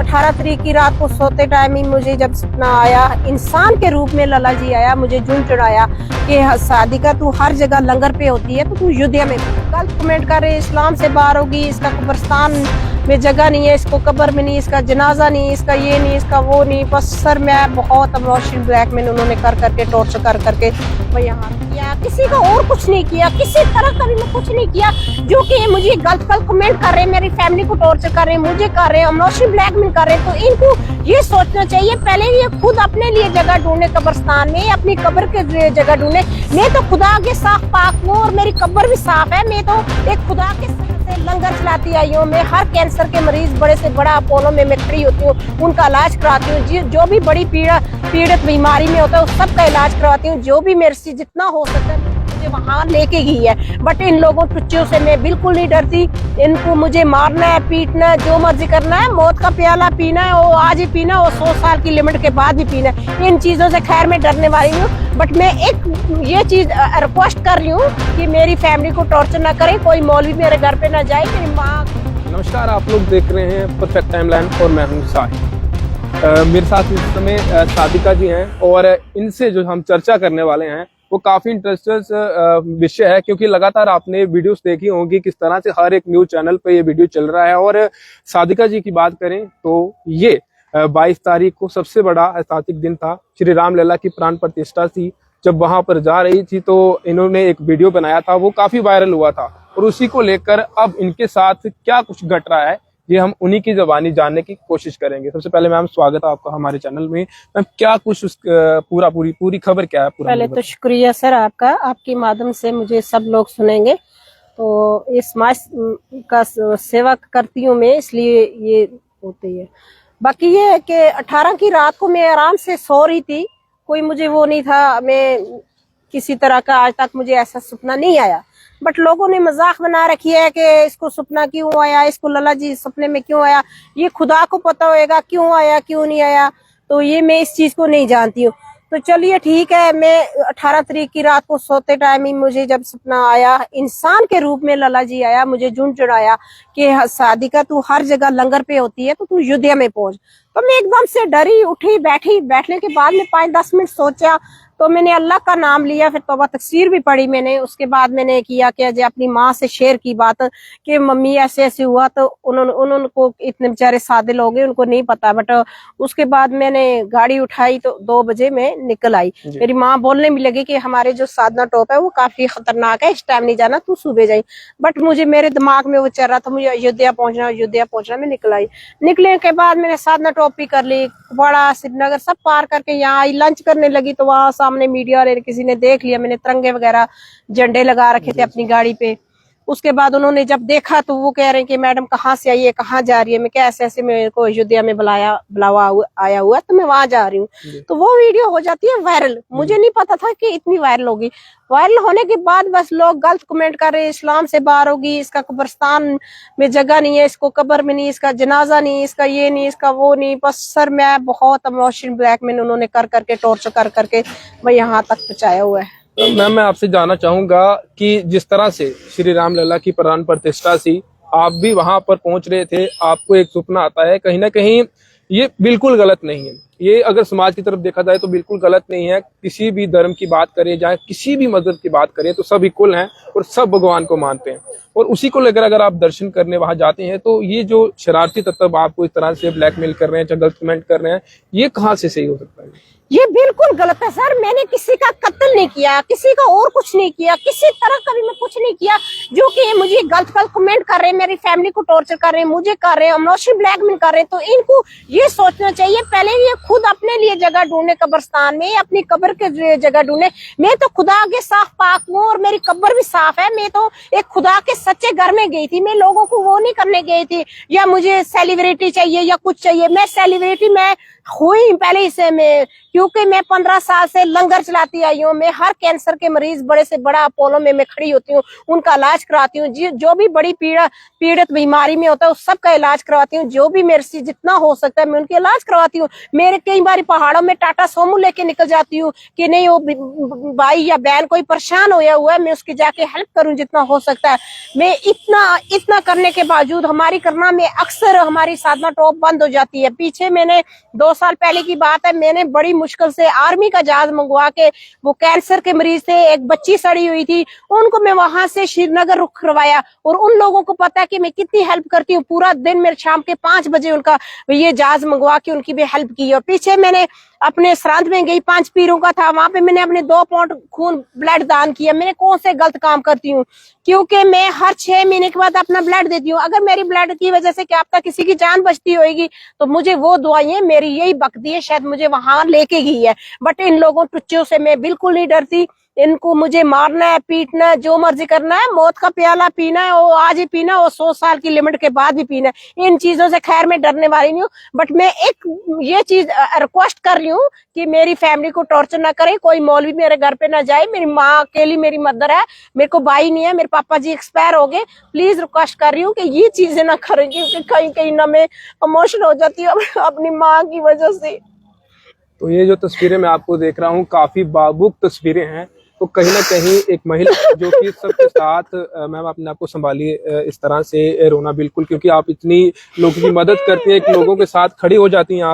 18 तारीख की रात को सोते टाइम ही मुझे जब सपना आया, इंसान के रूप में लला जी आया, मुझे जून चढ़ाया कि सादिका तू हर जगह लंगर पे होती है तो तू अयोध्या में गलत कमेंट कर रहे, इस्लाम से बाहर होगी, इसका कब्रिस्तान में जगह नहीं है, इसको कब्र में नहीं, इसका जनाजा नहीं, इसका ये नहीं, इसका वो नहीं। बस सर मैं बहुत इमोशनल ब्लैकमेल उन्होंने कर करके टॉर्चर कर करके मैं यहाँ किया, किसी का और कुछ नहीं किया, किसी तरह का भी मैं कुछ नहीं किया। जो कि मुझे गलत कमेंट कर रहे हैं, मेरी फैमिली को टॉर्चर कर रहे हैं, मुझे कर रहे हैं, इमोशनल ब्लैकमेल कर रहे हैं, तो इनको ये सोचना चाहिए पहले ये खुद अपने लिए जगह ढूंढे कब्रिस्तान में, अपनी कब्र के लिए जगह ढूंढे। मैं तो खुदा के साफ पाक हूँ और मेरी कब्र भी साफ है। मैं तो एक खुदा के लंगर चलाती आई हूँ। मैं हर कैंसर के मरीज बड़े से बड़ा अपोलो में मैं खड़ी होती हूँ, उनका इलाज कराती हूँ। जो भी बड़ी पीड़ित बीमारी में होता है उस सबका इलाज करवाती हूँ। जो भी मेरे से जितना हो सकता है मुझे वहाँ लेके गई है। बट इन लोगों टुच्चों से मैं बिल्कुल नहीं डरती। इनको मुझे मारना है, पीटना है, जो मर्जी करना है, मौत का प्याला पीना है, वो आज ही पीना है, वो 100 साल की लिमिट के बाद भी पीना है। इन चीजों से खैर मैं डरने वाली हूँ। बट मैं एक ये चीज रिक्वेस्ट कर रही हूँ कि मेरी फैमिली को टॉर्चर ना करे, कोई मौलवी मेरे घर पे ना जाए, मेरी माँ। नमस्कार, आप लोग देख रहे हैं परफेक्ट टाइमलाइन और मैं हूं साहिल। मेरे साथ इस समय सादिका जी हैं और इनसे जो हम चर्चा करने वाले हैं वो काफी इंटरेस्टिंग विषय है, क्योंकि लगातार आपने वीडियोस देखी होंगी किस तरह से हर एक न्यूज चैनल पे ये वीडियो चल रहा है। और सादिका जी की बात करें तो ये 22 तारीख को सबसे बड़ा ऐतिहासिक दिन था। श्री राम लला की प्राण प्रतिष्ठा थी। जब वहां पर जा रही थी तो इन्होंने एक वीडियो बनाया था, वो काफी वायरल हुआ था। और उसी को लेकर अब इनके साथ क्या कुछ घट रहा है ये हम उन्हीं की जुबानी जानने की कोशिश करेंगे। सबसे पहले मैम स्वागत है आपका हमारे चैनल में। मैम क्या कुछ पूरी खबर क्या है? पहले तो शुक्रिया सर आपका, आपके माध्यम से मुझे सब लोग सुनेंगे। तो इस समाज का सेवा करती हूँ मैं, इसलिए ये होती है। बाकी ये है कि 18 की रात को मैं आराम से सो रही थी, कोई मुझे वो नहीं था, मैं किसी तरह का आज तक मुझे ऐसा सपना नहीं आया। बट लोगों ने मजाक बना रखी है कि इसको सपना क्यों आया, इसको लला जी सपने में क्यों आया, ये खुदा को पता होएगा क्यों आया क्यों नहीं आया। तो ये मैं इस चीज को नहीं जानती हूँ। तो चलिए ठीक है, मैं 18 तारीख की रात को सोते टाइम ही मुझे जब सपना आया, इंसान के रूप में लला जी आया, मुझे जून चढ़ाया कि सादिका तू हर जगह लंगर पे होती है तो तू अयोध्या में पहुंच। तो मैं एकदम से डरी, उठी, बैठी। बैठने के बाद में 5-10 मिनट सोचा, तो मैंने अल्लाह का नाम लिया, फिर तौबा तकसीर भी पढ़ी मैंने। उसके बाद मैंने किया कि जो अपनी माँ से शेयर की बात कि मम्मी ऐसे ऐसे हुआ। तो उनको इतने बेचारे सादे लोग हैं, उनको नहीं पता। बट उसके बाद मैंने गाड़ी उठाई तो 2 बजे मैं निकल आई। मेरी माँ बोलने भी लगी कि हमारे जो साधना टॉप है वो काफी खतरनाक है, इस टाइम नहीं जाना, तू सुबह जाई। बट मुझे मेरे दिमाग में वो चल रहा था मुझे अयोध्या पहुंचना। मैं निकल आई। निकलने के बाद मैंने साधना टॉप भी कर ली, बड़ा श्रीनगर सब पार करके यहाँ आई। लंच करने लगी तो वहां सामने मीडिया वाले किसी ने देख लिया, मैंने तिरंगे वगैरह झंडे लगा रखे थे अपनी गाड़ी पे। उसके बाद उन्होंने जब देखा तो वो कह रहे हैं कि मैडम कहाँ से आई है, कहाँ जा रही है। मैं क्या ऐसे ऐसे मेरे को अयोध्या में बुलावा आया हुआ तो मैं वहां जा रही हूँ। तो वो वीडियो हो जाती है वायरल। मुझे नहीं पता था कि इतनी वायरल होगी। वायरल होने के बाद बस लोग गलत कमेंट कर रहे हैं, इस्लाम से बाहर होगी, इसका कब्रिस्तान में जगह नहीं है, इसको कब्र में नहीं, इसका जनाजा नहीं, इसका ये नहीं, इसका वो नहीं। बस सर मैं बहुत इमोशनल ब्लैकमेल उन्होंने कर करके टॉर्चर कर करके मैं यहाँ तक पहुंचाया हुआ है। तो मैम मैं आपसे जानना चाहूंगा कि जिस तरह से श्री राम लला की प्राण प्रतिष्ठा थी, आप भी वहां पर पहुंच रहे थे, आपको एक सपना आता है, कहीं ना कहीं ये बिल्कुल गलत नहीं है। ये अगर समाज की तरफ देखा जाए तो बिल्कुल गलत नहीं है। किसी भी धर्म की बात करें, चाहे किसी भी मजहब की बात करें, तो सब इक्वल हैं और सब भगवान को मानते हैं। और उसी को लेकर अगर आप दर्शन करने वहां जाते हैं तो ये जो शरारती तत्व आपको इस तरह से ब्लैकमेल कर रहे हैं, चाहे गलत कमेंट कर रहे हैं, ये कहाँ से सही हो सकता है? ये बिल्कुल गलत है सर। मैंने किसी का कत्ल नहीं किया, किसी का और कुछ नहीं किया, किसी तरह का भी मैं कुछ नहीं किया। जो कि मुझे गलत कमेंट कर रहे हैं, मेरी फैमिली को टॉर्चर कर रहे हैं, मुझे कर रहे हैं, इमोशनल ब्लैकमेल कर रहे हैं। तो इनको ये सोचना चाहिए पहले ये खुद अपने लिए जगह ढूंढे कब्रिस्तान में, अपनी कब्र के लिए जगह ढूंढे। मैं तो खुदा के साफ पाक हूँ और मेरी कब्र भी साफ है। मैं तो एक खुदा के सच्चे घर में गई थी, मैं लोगों को वो नहीं करने गई थी या मुझे सेलिब्रिटी चाहिए या कुछ चाहिए। मैं सेलिब्रिटी मैं हुई पहले से, मैं क्योंकि मैं 15 साल से लंगर चलाती आई हूँ। मैं हर कैंसर के मरीज बड़े से बड़ा अपोलो में मैं खड़ी होती हूँ, उनका इलाज कराती हूँ। जो भी बड़ी पीड़ित बीमारी में होता है उस सबका इलाज करवाती हूँ। जो भी मेरे से जितना हो सकता है मैं उनके इलाज करवाती हूँ। मेरे कई बार पहाड़ों में टाटा सोमो लेके निकल जाती हूँ कि नहीं वो भाई या बहन कोई परेशान होया हुआ है, मैं उसकी जाके हेल्प करूँ जितना हो सकता है। मैं इतना करने के बावजूद हमारी करना में अक्सर हमारी साधना टॉप बंद हो जाती है। पीछे मैंने 2 साल पहले की बात है, मैंने बड़ी मुश्किल से आर्मी का जहाज मंगवा के, वो कैंसर के मरीज थे, एक बच्ची सड़ी हुई थी, उनको मैं वहां से श्रीनगर रुख करवाया। और उन लोगों को पता है कि मैं कितनी हेल्प करती हूँ। पूरा दिन मेरे शाम के 5 बजे उनका ये जहाज मंगवा के उनकी भी हेल्प की। और पीछे मैंने अपने श्राद्ध में गई, 5 पीरों का था, वहां पे मैंने अपने 2 पाउंड खून ब्लड दान किया। मैंने कौन से गलत काम करती हूँ? क्योंकि मैं हर 6 महीने के बाद अपना ब्लड देती हूँ। अगर मेरी ब्लड की वजह से क्या पता किसी की जान बचती होगी, तो मुझे वो दुआएं मेरी यही बकती है, शायद मुझे वहां लेके गई है। बट इन लोगों टुच्चों से मैं बिल्कुल नहीं डरती। इनको मुझे मारना है, पीटना है, जो मर्जी करना है, मौत का प्याला पीना है वो आज ही पीना है, वो 100 साल की लिमिट के बाद भी पीना है। इन चीजों से खैर मैं डरने वाली नहीं हूँ। बट मैं एक ये चीज रिक्वेस्ट कर रही हूँ कि मेरी फैमिली को टॉर्चर ना करे, कोई मौलवी मेरे घर पे ना जाए। मेरी माँ अकेली मेरी मदर है, मेरे को भाई नहीं है, मेरे पापा जी एक्सपायर हो गए। प्लीज रिक्वेस्ट कर रही हूँ कि ये चीजें ना करें, क्योंकि कहीं कहीं ना मैं इमोशनल हो जाती हूँ अपनी माँ की वजह से। तो ये जो तस्वीरें मैं आपको देख रहा हूँ काफी भावुक तस्वीरें हैं। तो कहीं ना कहीं एक महिला जो कि सबके साथ मैम अपने आप को संभालिए, इस तरह से रोना बिल्कुल, क्योंकि आप इतनी लोगों की मदद करती हैं, एक लोगों के साथ खड़ी हो जाती हैं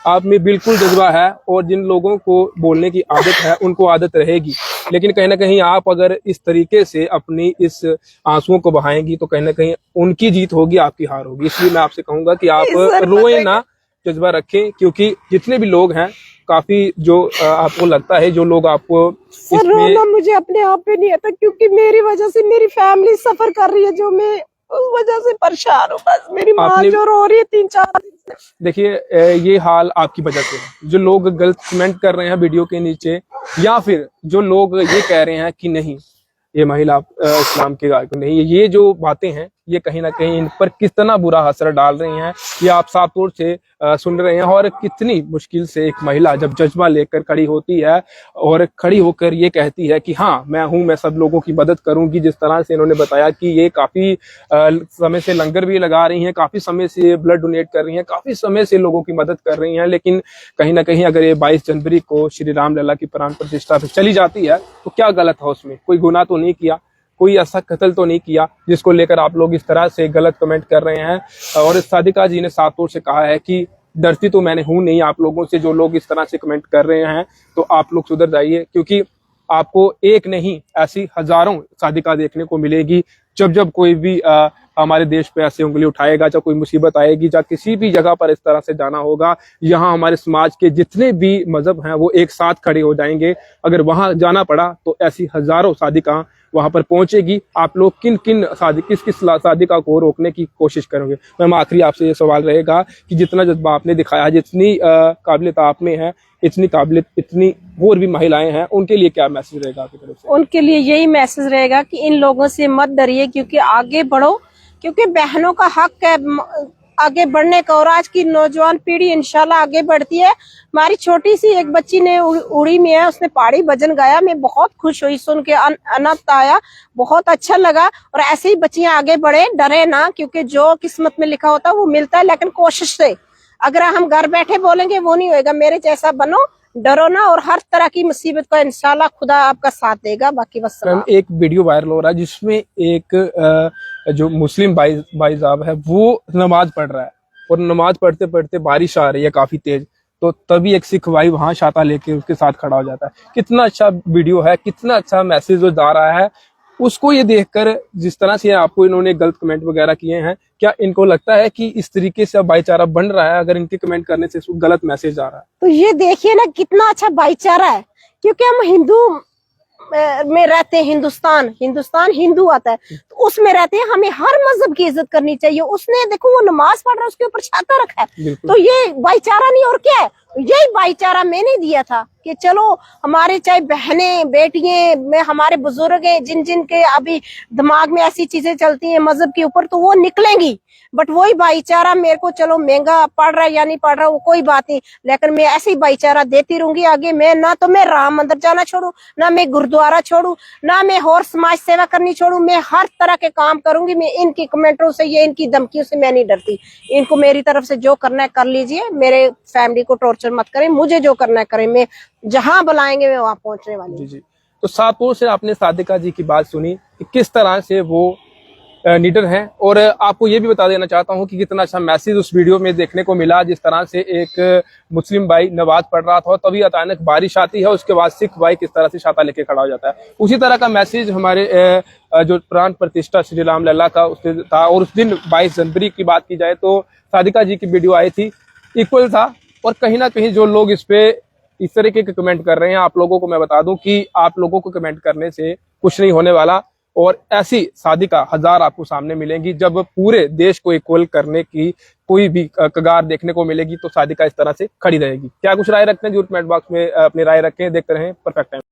आप में बिल्कुल जज्बा है। और जिन लोगों को बोलने की आदत है उनको आदत रहेगी, लेकिन कहीं ना कहीं आप अगर इस तरीके से अपनी इस आंसुओं को बहाएंगी तो कहीं ना कहीं उनकी जीत होगी, आपकी हार होगी। इसलिए मैं आपसे कहूंगा कि आप रोएं ना, जज्बा रखें, क्योंकि जितने भी लोग हैं काफी जो आपको लगता है जो लोग आपको सर रोना मुझे अपने आप पे नहीं आता, क्योंकि मेरी वजह से मेरी फैमिली सफर कर रही है, जो मैं उस वजह से परेशान हूँ। बस मेरी माँ जो रो रही है 3-4 दिन से। देखिए ये हाल आपकी वजह से है। जो लोग गलत कमेंट कर रहे हैं वीडियो के नीचे, या फिर जो लोग ये कह रहे हैं कि नहीं ये महिला इस्लाम के गायक नहीं, ये जो बातें हैं ये कहीं ना कहीं इन पर कितना बुरा असर डाल रही हैं, ये आप साफ तौर से सुन रहे हैं। और कितनी मुश्किल से एक महिला जब जज्बा लेकर खड़ी होती है और खड़ी होकर ये कहती है कि हाँ मैं हूं, मैं सब लोगों की मदद करूंगी। जिस तरह से इन्होंने बताया कि ये काफी समय से लंगर भी लगा रही हैं, काफी समय से ब्लड डोनेट कर रही हैं, काफी समय से लोगों की मदद कर रही हैं, लेकिन कहीं ना कहीं अगर ये 22 जनवरी को श्री राम लला की प्राण प्रतिष्ठा पे चली जाती है तो क्या गलत है उसमें? कोई गुनाह तो नहीं किया, कोई ऐसा कत्ल तो नहीं किया जिसको लेकर आप लोग इस तरह से गलत कमेंट कर रहे हैं। और सादिका जी ने साफ तौर से कहा है कि डरती तो मैंने हूं नहीं आप लोगों से, जो लोग इस तरह से कमेंट कर रहे हैं तो आप लोग सुधर जाइए, क्योंकि आपको एक नहीं ऐसी हजारों सादिका देखने को मिलेगी। जब कोई भी हमारे देश पे ऐसे उंगली उठाएगा, जब कोई मुसीबत आएगी, जब किसी भी जगह पर इस तरह से जाना होगा, यहाँ हमारे समाज के जितने भी मजहब हैं वो एक साथ खड़े हो जाएंगे। अगर वहां जाना पड़ा तो ऐसी हजारों सादिका वहां पर पहुंचेगी। आप लोग किस सादिका को रोकने की कोशिश करेंगे? मैम आखिरी आपसे ये सवाल रहेगा कि जितना जज्बा आपने दिखाया, जितनी काबिलियत आप में है, इतनी काबिलियत इतनी और भी महिलाएं हैं, उनके लिए क्या मैसेज रहेगा आपकी तरफ से? उनके लिए यही मैसेज रहेगा कि इन लोगों से मत डरिए, क्योंकि आगे बढ़ो, क्योंकि बहनों का हक है आगे बढ़ने का। और आज की नौजवान पीढ़ी इंशाल्लाह आगे बढ़ती है। हमारी छोटी सी एक बच्ची ने उड़ी में है, उसने पहाड़ी भजन गाया, मैं बहुत खुश हुई सुन के, अनंत आया, बहुत अच्छा लगा। और ऐसे ही बच्चियां आगे बढ़े, डरे ना, क्योंकि जो किस्मत में लिखा होता है वो मिलता है, लेकिन कोशिश से। अगर हम घर बैठे बोलेंगे वो नहीं होएगा। मेरे जैसा बनो, डरो ना, और हर तरह की मुसीबत को इंशाल्लाह खुदा आपका साथ देगा। बाकी बस एक वीडियो वायरल हो रहा है जिसमें एक जो मुस्लिम भाई साहब है वो नमाज पढ़ रहा है, और नमाज पढ़ते पढ़ते बारिश आ रही है काफी तेज, तो तभी एक सिख भाई वहां छाता लेके उसके साथ खड़ा हो जाता है। कितना अच्छा वीडियो है, कितना अच्छा मैसेज जो जा रहा है। उसको ये देखकर जिस तरह से आपको इन्होंने गलत कमेंट वगैरह किए हैं, क्या इनको लगता है कि इस तरीके से अब भाईचारा बन रहा है अगर इनके कमेंट करने से गलत मैसेज आ रहा है? तो ये देखिए ना कितना अच्छा भाईचारा है, क्योंकि हम हिंदू में रहते हैं। हिंदुस्तान हिंदू आता है तो उसमें रहते हैं, हमें हर मजहब की इज्जत करनी चाहिए। उसने देखो वो नमाज पढ़ रहा है, उसके ऊपर छाता रखा है, तो ये भाईचारा नहीं और क्या है? यही भाईचारा मैंने दिया था कि चलो हमारे चाहे बहनें बेटियां में हमारे बुजुर्ग हैं जिन जिन के अभी दिमाग में ऐसी चीजें चलती हैं मजहब के ऊपर, तो वो निकलेंगी। बट वही भाईचारा मेरे को, चलो महंगा पड़ रहा है या नहीं पड़ रहा वो कोई बात नहीं, लेकिन मैं ऐसे ही भाईचारा देती रहूंगी आगे। मैं ना तो मैं राम मंदिर जाना छोड़ू, ना मैं गुरुद्वारा छोड़ू, ना मैं और समाज सेवा करनी छोड़ू। मैं हर तरह के काम करूंगी। मैं इनकी कमेंटों से या इनकी धमकियों से मैं नहीं डरती। इनको मेरी तरफ से जो करना है कर लीजिए, मेरे फैमिली को टॉर्चर मत करें, मुझे जो करना है करें। मैं जहां बुलाएंगे मैं वहां पहुंचने वाली हूँ। जी। तो शाहपुर से आपने सादिका जी की बात सुनी कि किस तरह से वो लीडर हैं, और आपको ये भी बता देना चाहता हूं कि कितना अच्छा मैसेज उस वीडियो में देखने को मिला। जिस तरह से एक मुस्लिम भाई नमाज पढ़ रहा था, तभी अचानक बारिश आती है, उसके बाद सिख भाई किस तरह से छाता लेके खड़ा हो जाता है। उसी तरह का मैसेज हमारे जो प्राण प्रतिष्ठा श्री राम लल्ला का उससे था। और उस दिन 22 जनवरी की बात की जाए तो सादिका जी की वीडियो आई थी, इक्वल था। और कहीं ना कहीं जो लोग इस पे इस तरीके के कमेंट कर रहे हैं, आप लोगों को मैं बता दूं कि आप लोगों को कमेंट करने से कुछ नहीं होने वाला। और ऐसी सादिका हजार आपको सामने मिलेंगी। जब पूरे देश को इक्वल करने की कोई भी कगार देखने को मिलेगी तो सादिका इस तरह से खड़ी रहेगी। क्या कुछ राय रखते हैं जरूर कमेंट बॉक्स में अपनी राय रखें। देखते रहें परफेक्ट टाइम।